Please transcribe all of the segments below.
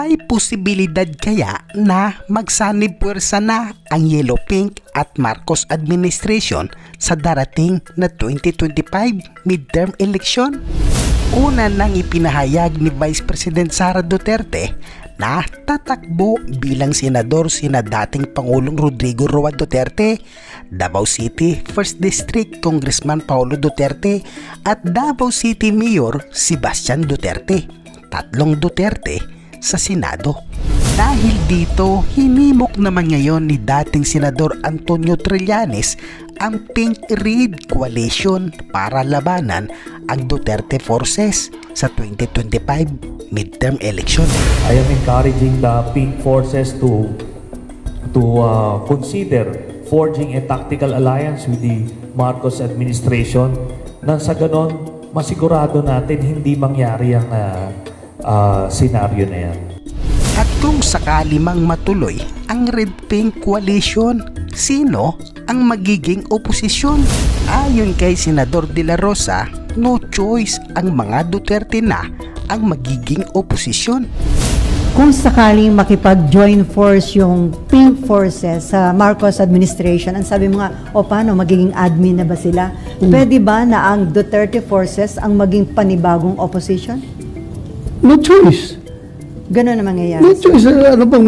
May posibilidad kaya na magsanib puwersa na ang Yellow Pink at Marcos administration sa darating na 2025 midterm election? Una nang ipinahayag ni Vice President Sara Duterte na tatakbo bilang senador sina dating Pangulong Rodrigo Roa Duterte, Davao City 1st District Congressman Paulo Duterte at Davao City Mayor Sebastian Duterte. Tatlong Duterte sa Senado. Dahil dito, hinimok naman ngayon ni dating Senador Antonio Trillanes ang Pink Red Coalition para labanan ang Duterte forces sa 2025 midterm election. I am encouraging the Pink forces to consider forging a tactical alliance with the Marcos administration nang sa ganon masigurado natin hindi mangyari ang senaryo na yan. At kung sakali mang matuloy ang Red-Pink Coalition, sino ang magiging oposisyon? Ayon kay Senador De La Rosa, no choice ang mga Duterte na ang magiging oposisyon. Kung sakaling makipag-join force yung Pink forces sa Marcos administration, ang sabi mo nga, o paano, magiging admin na ba sila? Pwede ba na ang Duterte forces ang maging panibagong opposition? No choice. Gano'n na mangyayari. No choice. Ano bang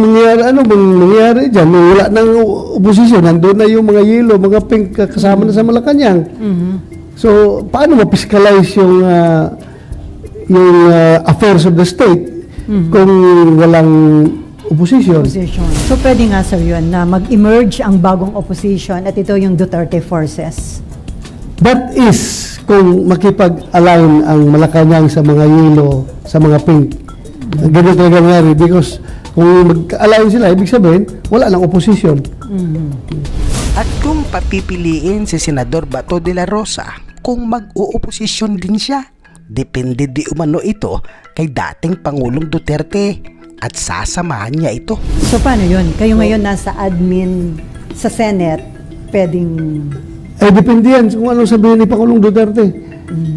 mangyayari dyan? Wala nang oposisyon. Nandun na yung mga yellow, mga pink kasama na sa Malacanang. So, paano ma-fiscalize yung affairs of the state kung walang opposition? So, pwede nga sir yun na mag-emerge ang bagong opposition at ito yung Duterte forces. That is kung makipag-align ang Malacanang sa mga yellow, sa mga pink. Ganito talaga nangyari because kung mag-align sila, ibig sabihin, wala nang opposition. At kung papipiliin si Senador Bato de la Rosa, kung mag-uoposisyon din siya, depende di umano ito kay dating Pangulong Duterte at sasamahan niya ito. So paano yun? Kayo ngayon nasa admin sa Senate, pwedeng... Depende yan kung anong sabihin ni Pangulong Duterte.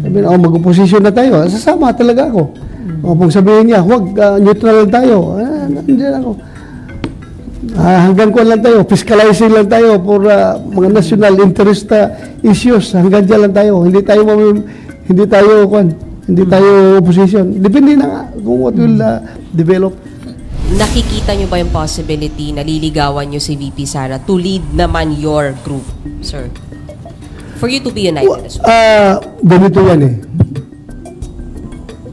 Sabihin, mag-oposisyon na tayo. Sasama talaga ako. Pag sabihin niya, huwag, neutral lang tayo. Nandiyan ako. Hanggang kuwan lang tayo. Fiscalizing lang tayo for mga national interest issues. Hanggang dyan lang tayo. Hindi tayo opposition. Depende na nga kung what will develop. Nakikita nyo ba yung possibility na liligawan nyo si VP Sara to lead naman your group, sir? For you to be united as well. Ganito yan eh.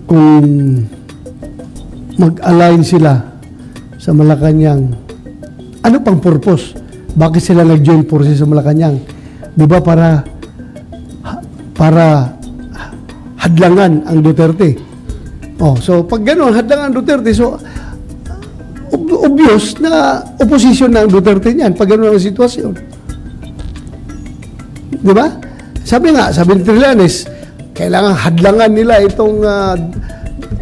Kung mag-align sila sa Malacanang, ano pang purpose? Bakit sila nag-join forces sa Malacanang? Di ba para hadlangan ang Duterte? So pag gano'n, hadlangan ang Duterte, so obvious na opposition na ang Duterte niyan pag gano'n ang sitwasyon. Di ba? Sabi ni Trillanes, kailangan hadlangan nila itong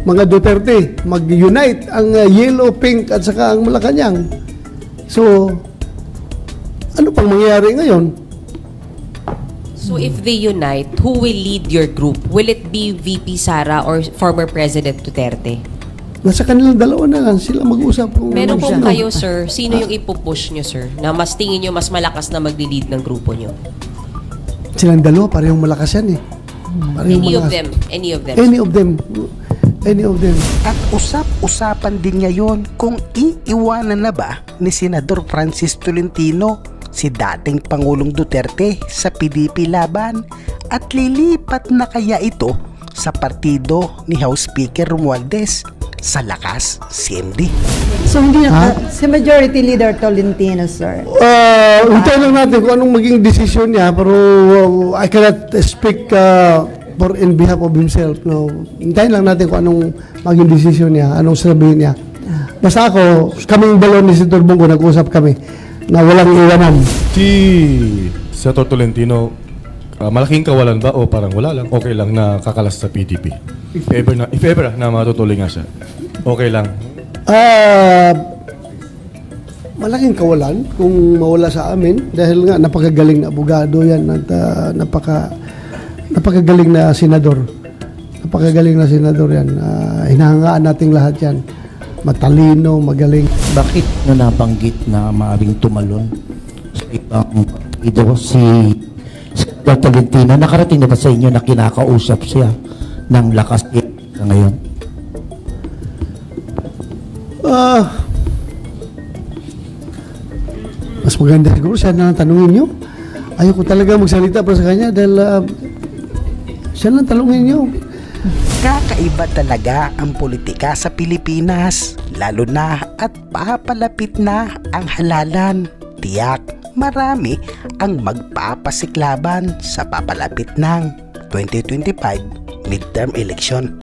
mga Duterte. Mag-unite ang yellow, pink at saka ang Malacanang. So, ano pang mangyayari ngayon? So if they unite, who will lead your group? Will it be VP Sara or former President Duterte? Nasa kanilang dalawa na lang. Sila mag-usap. Meron po kayo, sir. Sino yung ipupush nyo, sir? Na mas tingin nyo mas malakas na mag-lead ng grupo nyo? Silang dalawa, parehong malakas yan eh. Any of them? Any of them. At usap-usapan din ngayon kung iiwanan na ba ni Senador Francis Tolentino si dating Pangulong Duterte sa PDP laban at lilipat na kaya ito sa partido ni House Speaker Romualdez sa Lakas CMD. So hindi na si Majority Leader Tolentino, sir. Hintayin lang natin kung anong maging desisyon niya, pero I cannot speak in behalf of himself. No. Hintayin lang natin kung anong maging desisyon niya, anong sabihin niya. Basta ako, kaming balon ni Senator Bongo, nag-usap kami na walang iwanan. Si Senator Tolentino, malaking kawalan ba o parang wala lang? Okay lang na kakalas sa PDP? If ever na matutuloy nga siya, okay lang? Malaking kawalan kung mawala sa amin dahil nga napakagaling na abogado yan at napakagaling na senador. Napakagaling na senador yan. Hinahangaan nating lahat yan. matalino, magaling. Bakit nyo nabanggit na maaaring tumalon sa ibang partido si Senator Tolentino? Nakarating na ba sa inyo na kinakausap siya ng lakas sa ngayon? Mas maganda siguro siya na tanungin nyo. Ayoko talaga magsalita para sa kanya dahil siya lang tanungin nyo. Kakaiba talaga ang politika sa Pilipinas, lalo na at papalapit na ang halalan. Tiyak, marami ang magpapasiklaban sa papalapit ng 2025 midterm election.